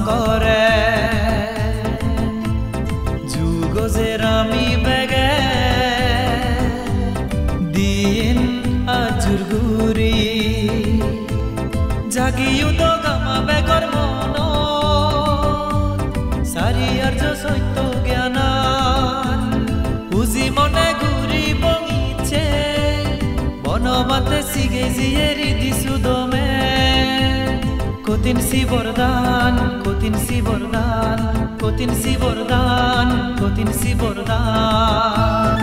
sangore jugo jerami bege din ajur guri jagiyu to gama begor mono sari arjo soito gyanan uji mone guri bongiche bonobate sige jieri disudome kotin si bordan kotin si bordan kotin si bordan kotin si bordan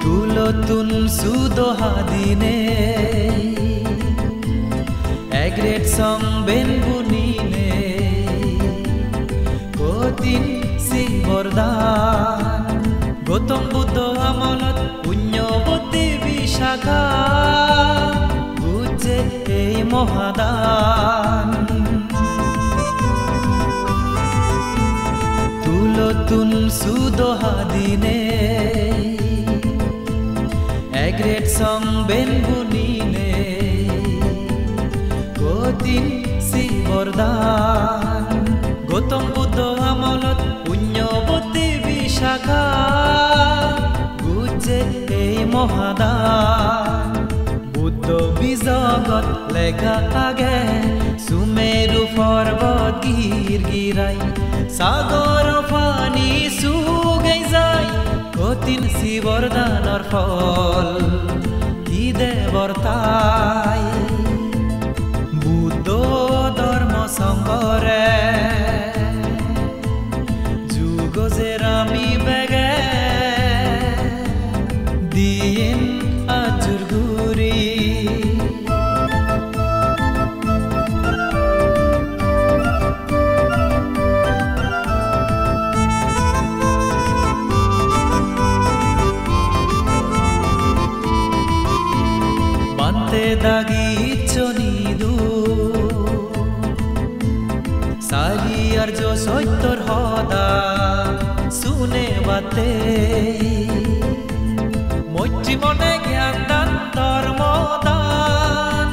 tulotun sudo hadine a great song ben bunine kotin si bordan gotom buddho amolat punyo buddhi bishaka bujje ei mohadan tulotun sudo hadine a great song ben bunine kotin si bordan gotom buddho amolot punyo buddhi bishaka gujje ei mohadan buddho bijogot lega age sumeru porbat girgirai sagor pani sugei jai kotin si bordanor fol ki devor tai buddho dharma sangore jugo jerami bege din ajur guri dagi chonidu sari arjo soitor hoda sune bate moitri mone gyan dan dharma dan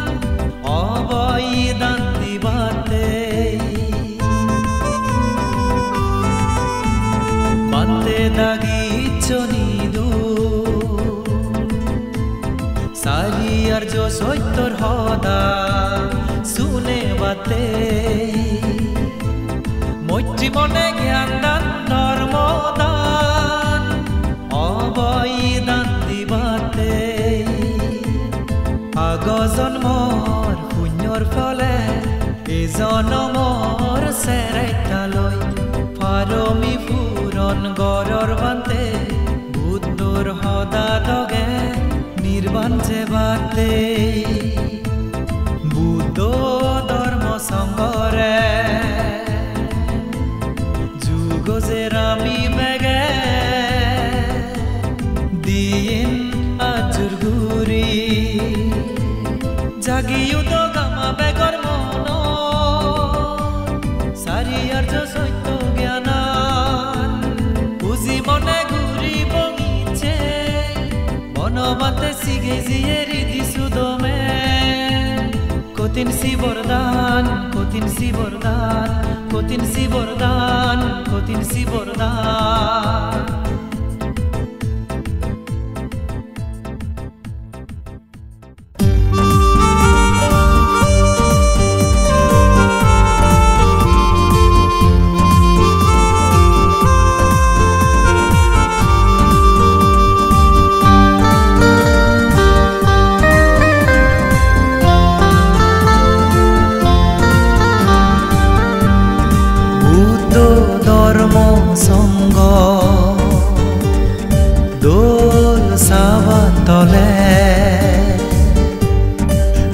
obai dan dibate bante dagi chonidu sari arjo soitor hoda sune bate moitri mone gyan dan dharma dan obai dan dibate ago jonmor punyor fole e jonmor seraitaloi paromi puron goror bante buddhor hoda doge nirban je bate buddho dharma sangore jugo jerami bege din ajur guri jagiyu to gama begor mono sari arjo soito gyanan uji mone guri bongiche bonobate sige jieri disudome kotin si bordan kotin si bordan kotin si bordan kotin si bordan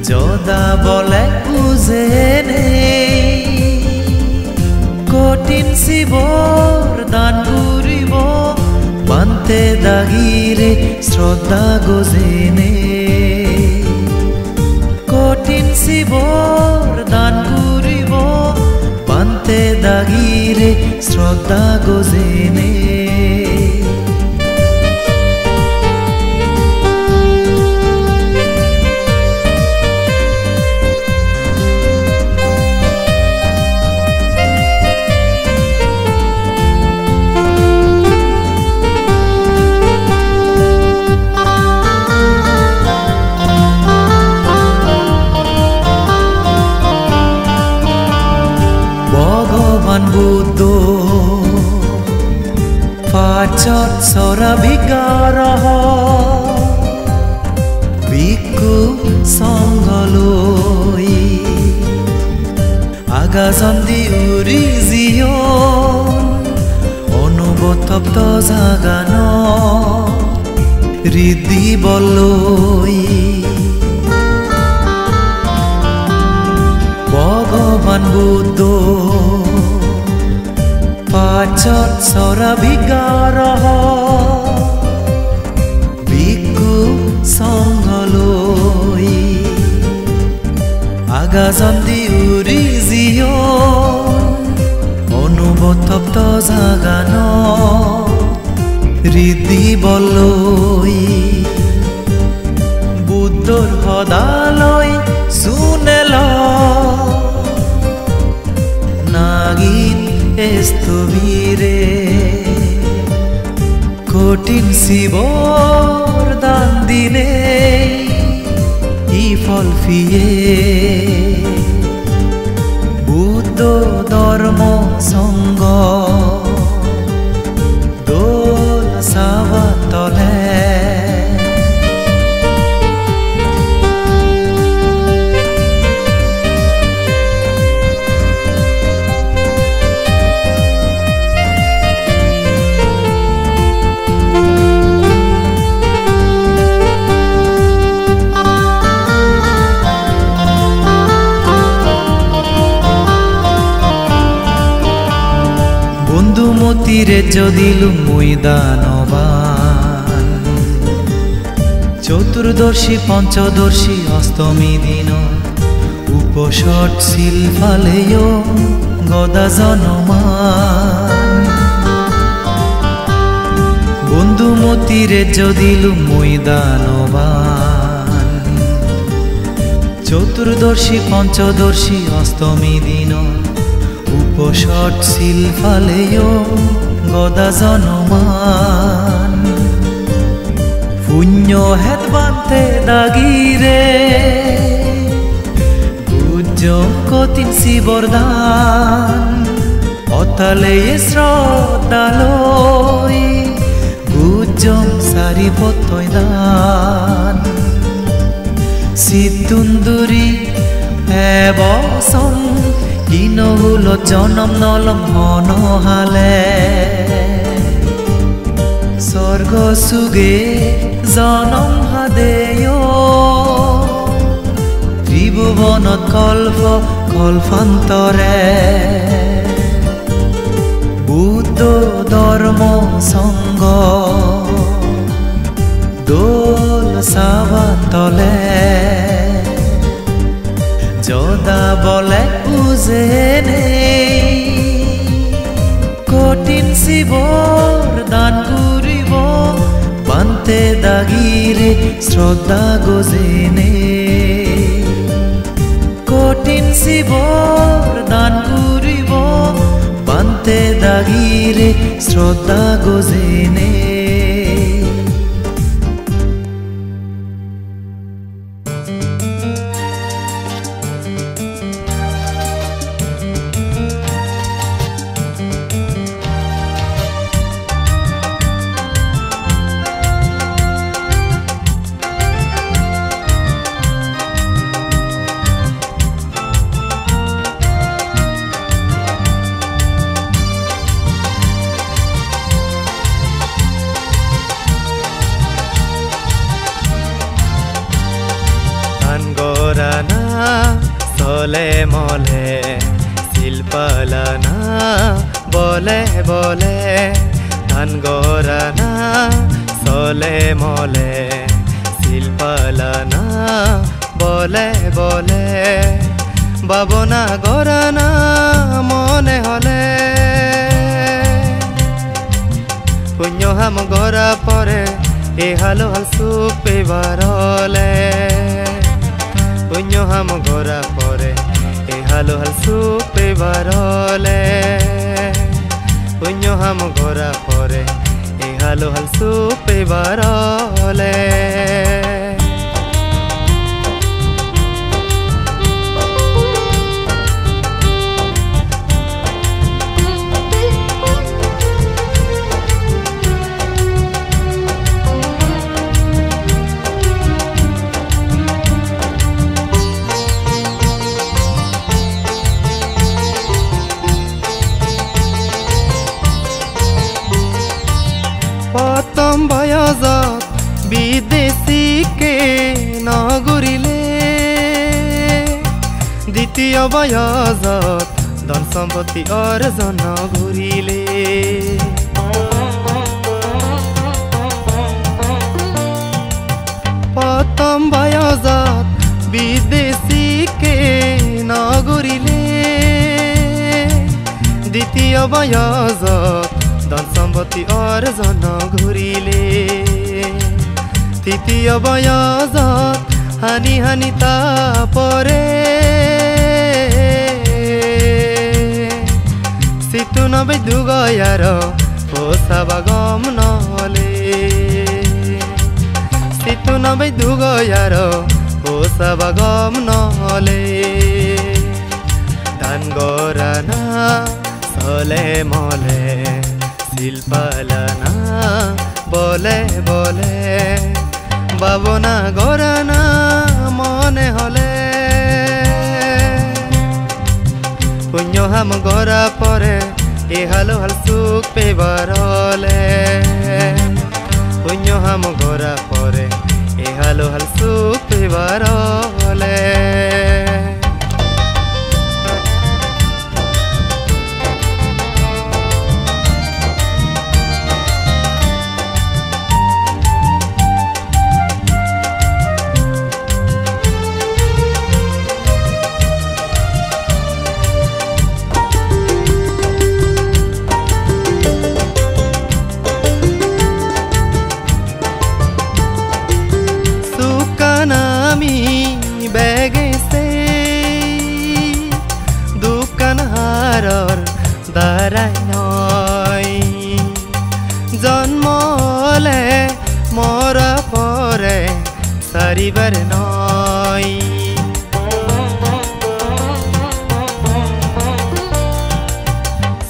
joda bole uzene kotin si bordan guribo bante dagire shraddha gojene kotin si bordan guribo bante দাগিরে শ্রদ্ধা গজেনে বুদ্ধ পাছত চৰা বিকাৰহ বিকু সংগলৈ আগাজন্দি উৰি জীয়ন অনুবতপ্ত জাগান ঋদ্ধি বললৈ ভগৱান বুদ্ধ পাছত চৰা বিকাৰহ বিকু সংগলৈ আগাজন্দি উৰি জীয়ন অনুবতপ্ত জাগান ঋদ্ধি বললৈ বুদ্ধৰ সদালৈ শুনেল নাগিন স্তবীরে কঠিন শিবর দান দিনে ই ফল ফিয়ে বুদ্ধ ধর্ম সঙ্গ দোল সাবতলে মতিরে যদিলু ময়দানবান চতুর্দশী পঞ্চদশী অষ্টমী দিন উপসট শিলফালেয় গদা জনমান বন্ধু মতিরে যদিলু ময়দানবান চতুর্দশী পঞ্চদশী অষ্টমী দিন উপসট শিলফালেয় গদা জনমান পুণ্য হেত বান্তে দাগিরে গুজম কঠিন শিবরদান অতালে শ্রদ্ধালয় গুজম সারি পতয় দান সিদ্ধুন্দুরি এবসম ইনহুল জনম নলম হনহালে স্বর্গ সুগে জনম হাদেয় ত্রিভুবনত কল্প কল্পান্তরে বুদ্ধ ধর্ম সঙ্গ দোল সাবতলে যদা বলে বুঝেনে কঠিন শিবর দান করিব বান্তে দাগিরে শ্রদ্ধা গজেনে কঠিন শিবর দান করিব বান্তে দাগিরে শ্রদ্ধা গজেনে চলে মলে শিল্পালানা বলে বলে ধান গরানা চলে মলে শিল্পালানা বলে বলে বাবনা গরানা মনে হলে পুণ্য হাম গরা পরে এ হালো হাল সুখ পেবারলে পুণ্য হাম গরা পরে এ হালো হাল সুখ পেবারলে পুণ্য হাম গরা পরে এ হালো হাল সুখ পেবারলে প্রথম বয়সত বিদেশীকে নগরিলে দ্বিতীয় বয়সত ধন সম্পত্তি অর্জন ঘুরিলে প্রথম বয়সত বিদেশীকে নগরিলে দ্বিতীয় বয়সত ধন সম্পত্তি অর্জন ঘুরিলে তৃতীয় বয়সত হানি হানি তাপরে সিতু নবে দুগয়ার পোষাবা গম নহলে সিতু নবে দুগয়ার পোষাবা গম নহলে ধান গরানা চলে মলে শিল্পালানা বলে বলে বাবনা গরানা মনে হলে পুণ্য হাম গরা পরে এ হালো হাল সুখ পেবারলে পুণ্য হাম গরা পরে এ হালো হাল সুখ পেবারলে দারাই নয় জন্মলে মরা পরে সারিবার নয়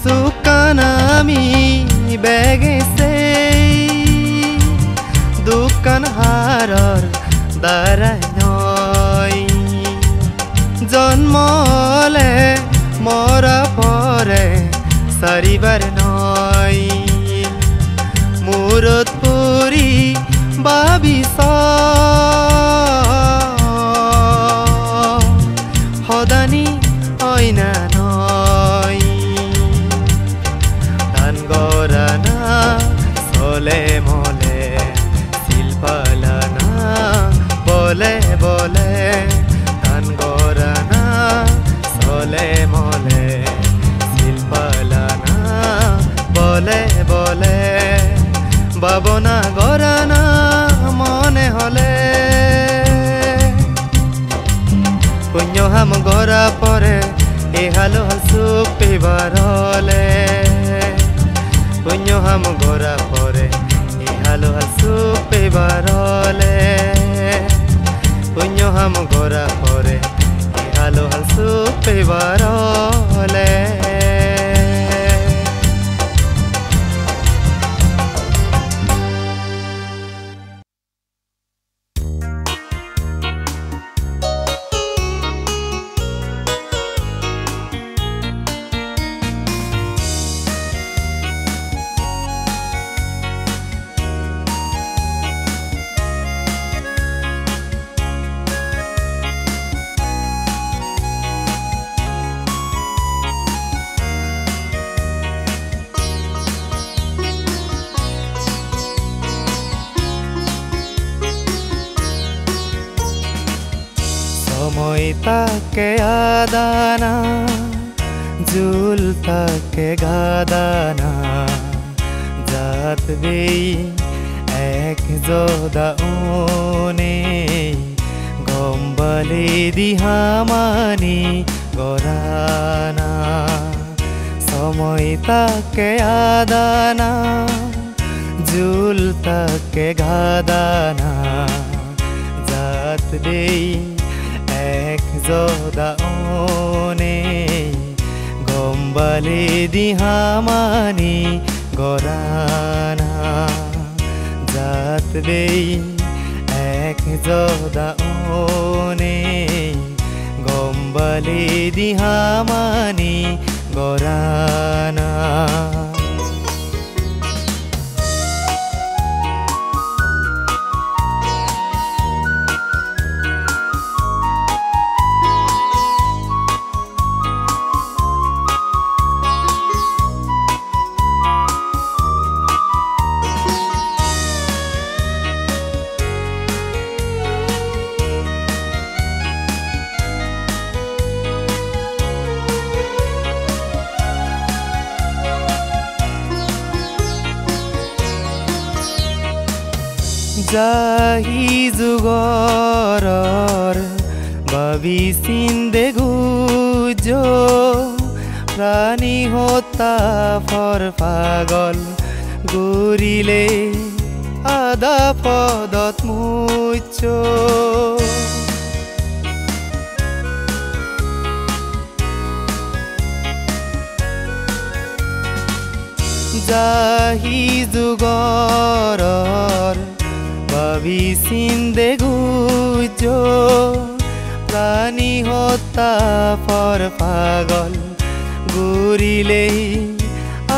সুকানামি বেগেছে দোকান হারর দারাই নয় জন্মলে মরা পরে সারিবার নয় মূরত পুরি বাবিস হদানি অইনা নয় ধান গরানা চলে মলে শিল্পালানা বলে বলে ধান গরানা চলে মলে শিল্পালানা বলে বলে বাবনা গরানা মনে হলে পুণ্য হাম গরা পরে এ হালো হাল সুখ পেবারলে পুণ্য হাম গরা পরে এ হালো হাল সুখ পেবারলে পুণ্য হাম গরা পরে এ হালো হাল সুখ পেবারলে সময় তাকে আদানা জুল তাকে গাদানা জাত বেই এক জদা ওনে গম্বালে দিহামানি গরানা সময় তাকে আদানা জুল তাকে গাদানা জাত দেই এক জদা ওনে গম্বালে দিহামানি গরানা জাত দেই এক জদা ওনে গম্বালে দিহামানি গরানা जाही जुगरर बाबी सिंदे गुजो प्राणी होता फर पागल गुरिले आदा पदत मुचो जाही जुगरर बाबी सिंदे गुजो प्राणी होता फर पागल गुरिले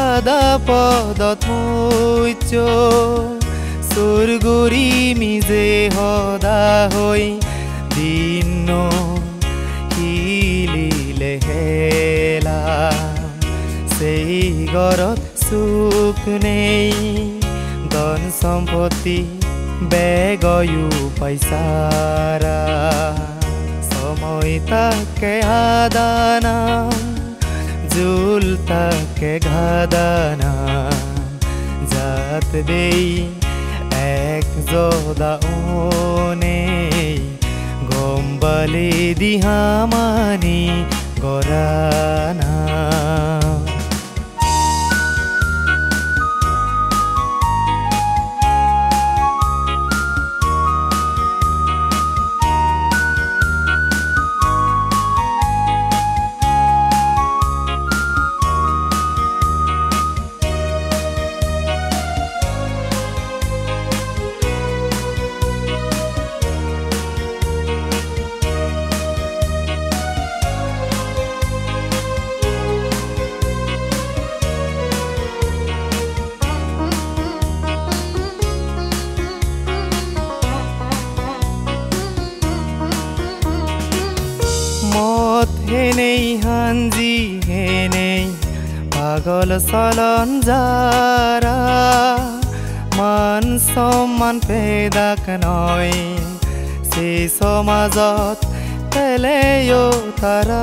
आदा पदत मुचो सुरगुरी मिजे हदा होई दिन हिलिले हेला सेई गरत सुख नेई धन सम्पत्ति बेगयु पैसारा समय ताके आदाना जुल ताके गादाना जात देई एक जदा ओने गम्बाले दिहामानी गराना मत हेनेई हांजी हेनेई पागल चलन जारा मान सम्मान पेदाक नय से समाजत पेलेयो तारा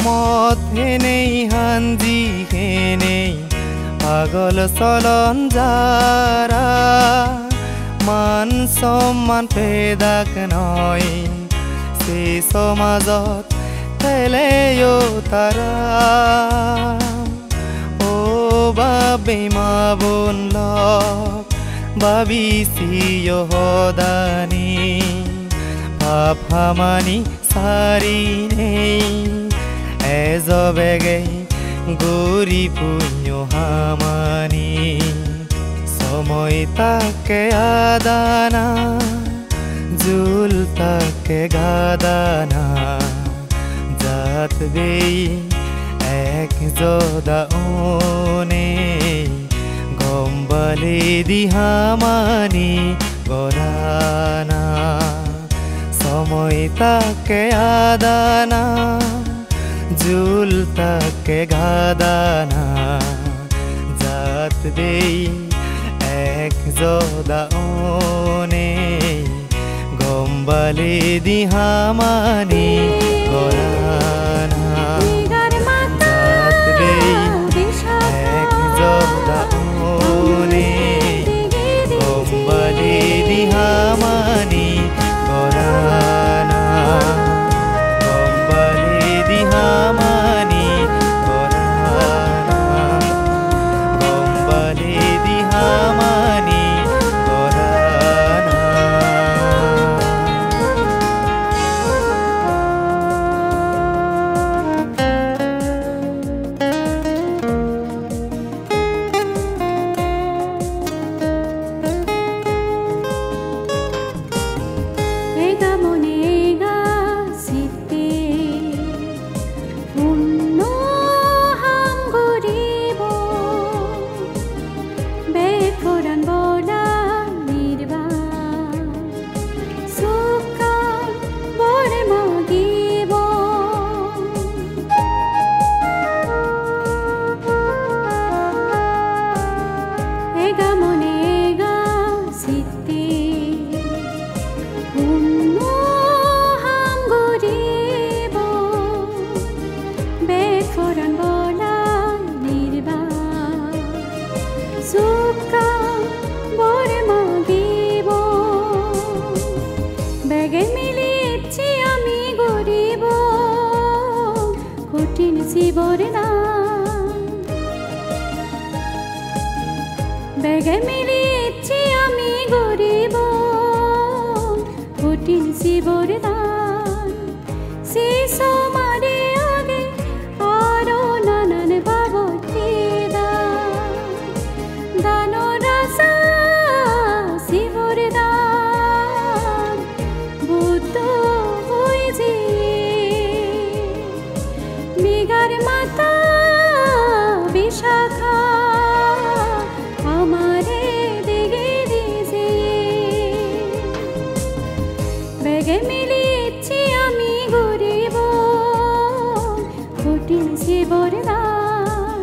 मत हेनेई हांजी हेनेई पागल चलन जारा मान सम्मान पेदाक नय से समाजत पेलेयो तारा ओ बाबे मा बोन लग बाबिसियो हदानी पाप हामानी सारी नेई एजबेगे गुरी पुण्य हामानी समय ताके आदाना जुल ताके गादाना जात बेई एक जदा ओने गम्बाले दिहामानी गराना समय ताके आदाना ঝুলতাকে গাদানা জাত দেই এক জদা ওনে গম্বালি দিহামানি গরানা জাত দেই এক জদা ওনে গম্বালি দিহামানি গরানা গম্বালি দিহামানি গরানা গম্বালি দিহামানি গরানা বেগে মিলিয়েছি আমি গরিব কঠিন জীবর দান শিশু মারে আগে আরো নানান বাবতি দান রাজা শিবর দান বুদ্ধ হয়েছে মেঘার মাতা বিশাখা বেগে মিলিয়েছি আমি গরিব কঠিন জীবর দান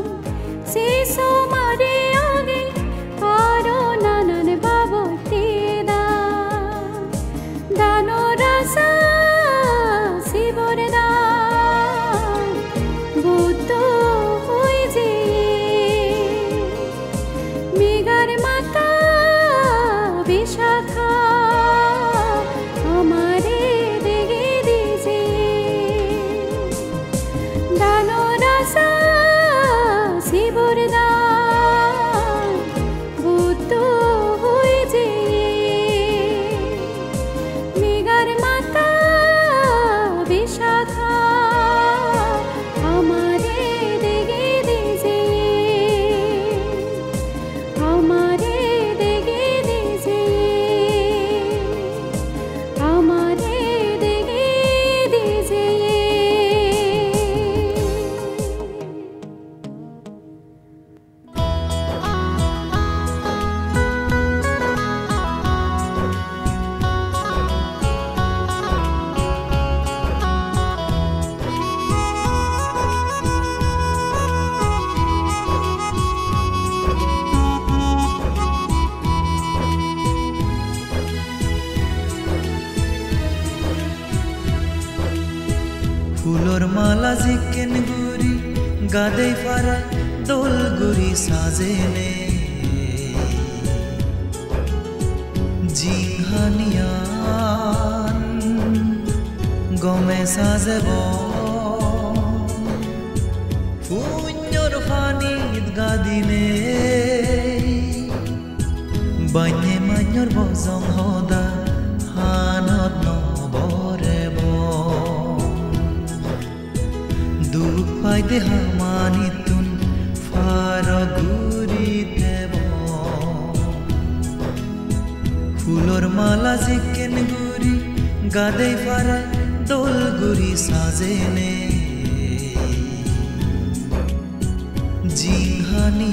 শিশু মারে আগে আরো নানান বাবতি দান রাজা শিবর দান বুদ্ধ হয়েছে মেঘার মাতা বিশাখা ফুলর মালা জিকেন গুরি গাদে পারা দোল গুরি সাজেনে জিংহানিয়ান গমে সাজেব পুণ্যর ফানিত গাদিনে বাইনে মান্যর বজং হদা হানত নবরেব দুখ পাইতে হামানিতুন ফার গুরিতেব ফুলর মালা জিকেন গুরি গাদে পারা দোল গুরি সাজেনে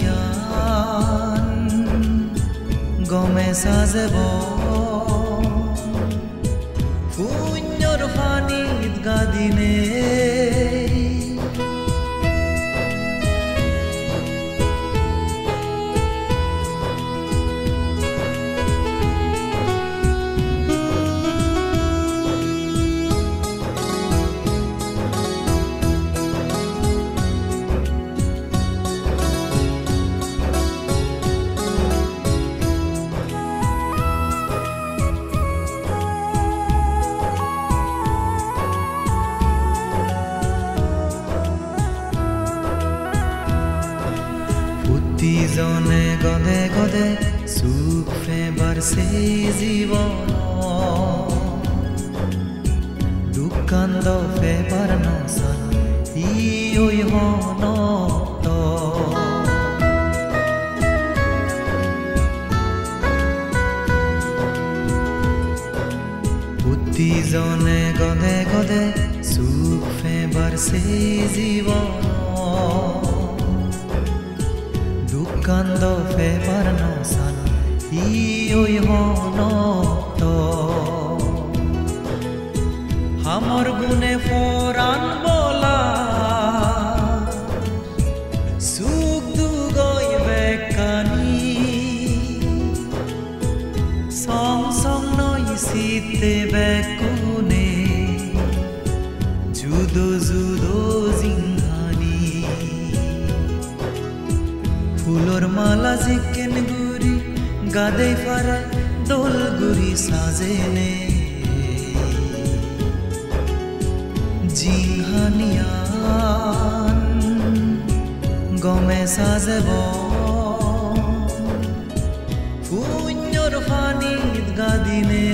জিংহানিয়ান গমে সাজেব পুণ্যর ফানিত গাদিনে প্ৰতিজনে গদে গদে সুখ ফেবাৰছে জীৱন দুকান্দ ফেবাৰ নচান ই ঐ মনত প্ৰতিজনে গদে গদে সুখ ফেবাৰছে জীৱন দুকান্দ ফেবাৰ নচান ই ঐ মনত হামৰ গুণে ফৰাণ বলা সুখ দুগৈ বেকানি সং সং নৈ চিতে বেকুনে জুদো জুদো জিংহানি ফুলৰ মালা জিকেন গুৰি গাদে ফাৰা দোল গুৰি সাজেনে জিংহানিয়ান গমে সাজেব পুণ্যৰ ফানিত গাদিনে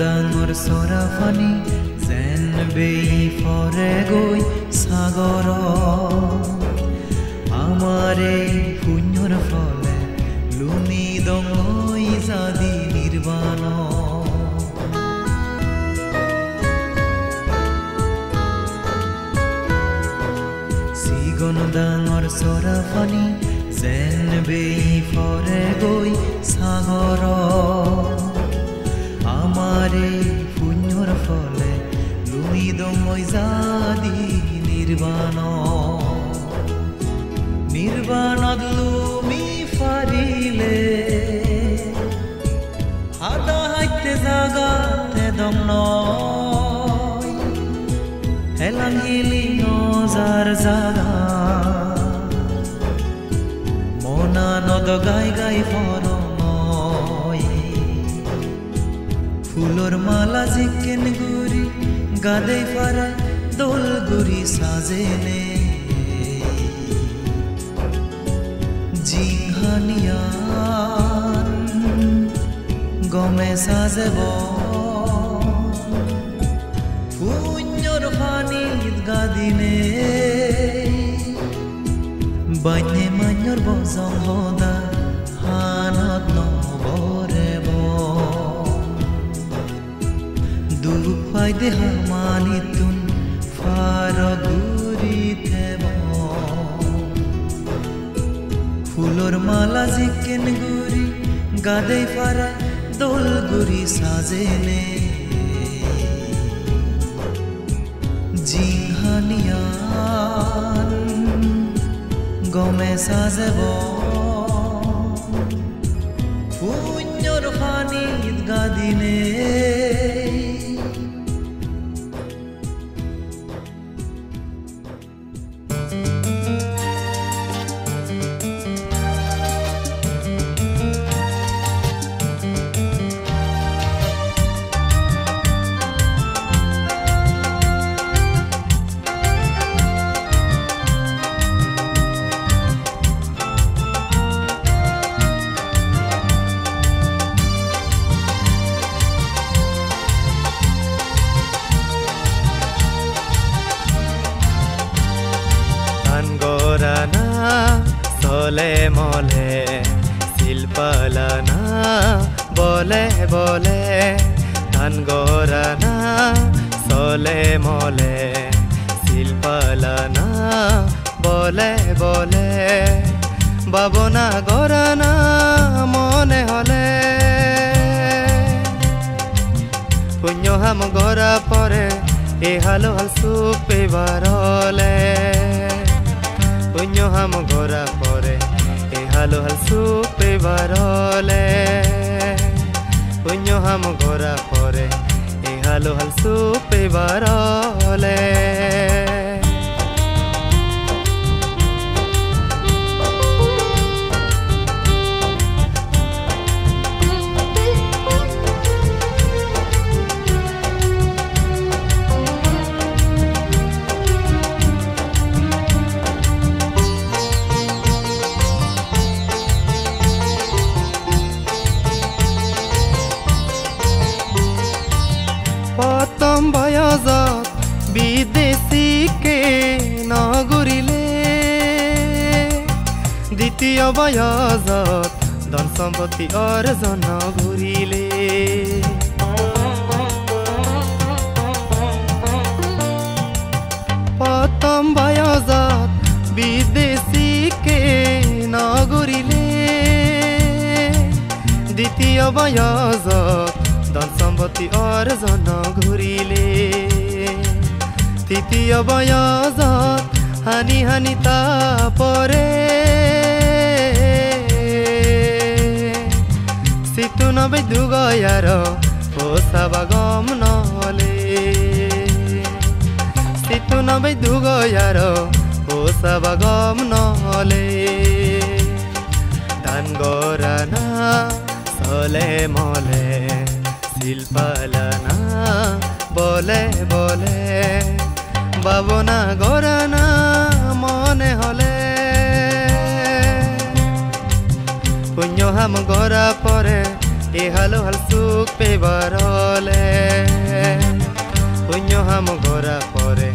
ডাঙৰ চৰাফানি যেন বেই ফৰে গৈ সাগৰ আমাৰে শূন্যৰ ফলে লুনি দঙৈ জাদি নিৰ্বাণ চিগন ডাঙৰ চৰাফানি যেন বেই ফৰে গৈ সাগৰ আমাৰে শূন্যৰ ফলে লুমি দমৈ জাদি নিৰ্বাণ নিৰ্বাণত লুমি ফাৰিলে হাদা হাইতে জাগাতে দম নয় হেলান হিলি নজাৰ জাগা মনা নদ গাই গাই ফৰ ফুলৰ মালা জিকেন গুৰি গাদে ফাৰা দোল গুৰি সাজেনে জিংহানিয়ান গমে সাজেব পুণ্যৰ ফানিত গাদিনে বান্যে মান্যৰ বজং সদা হানত নবৰেব দুখ পাই দেহা মানিতুন ফাৰ গুৰি থেব ফুলৰ মালা জিকেন গুৰি গাদে ফাৰা দোল গুৰি সাজেনে জিংহানিয়ান গমে সাজেব পুণ্যৰ ফানিত গাদিনে চলে মলে শিল্পালানা বলে বলে ধান গৰানা চলে মলে শিল্পালানা বলে বলে বাবনা গৰানা মনে হলে পুণ্য হাম গৰা পৰে হালো হাল চুপে বারলে পুণ্য হাম গরা পরে হালো হাল চুপে বারলে পুণ্য হাম গরা পরে হালো হাল চুপে বারলে প্রথম বয়সত বিদেশীকে নগরিলে দ্বিতীয় বয়সত ধন সম্পত্তি অর্জন ঘুরিলে প্রথম বয়সত বিদেশীকে নগরিলে দ্বিতীয় বয়সত ধন সম্পত্তি অর্জন ঘুরিলে তৃতীয় বয়সত হানি হানি তাপরে সিতু নবে দুগয়ার পোষাবা গম নহলে সিতু নবে দুগয়ার পোষাবা গম নহলে ধান গরানা চলে মলে শিল্পালানা বলে বলে বাবনা গরানা মনে হলে পুণ্য হাম গরা পরে হালো হাল সুখ পেবারলে পুণ্য হাম গরা পরে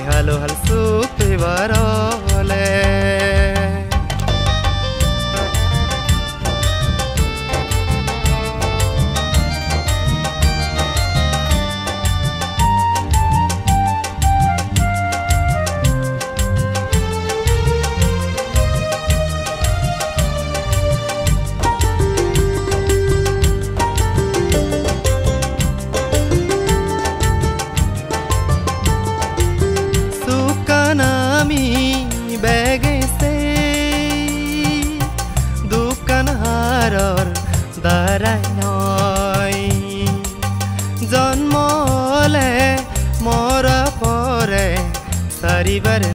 হালো হাল সুখ পেবারলে দোকান হারর দ্বারাই নয় জন্মলে মরা পরে চারিবারে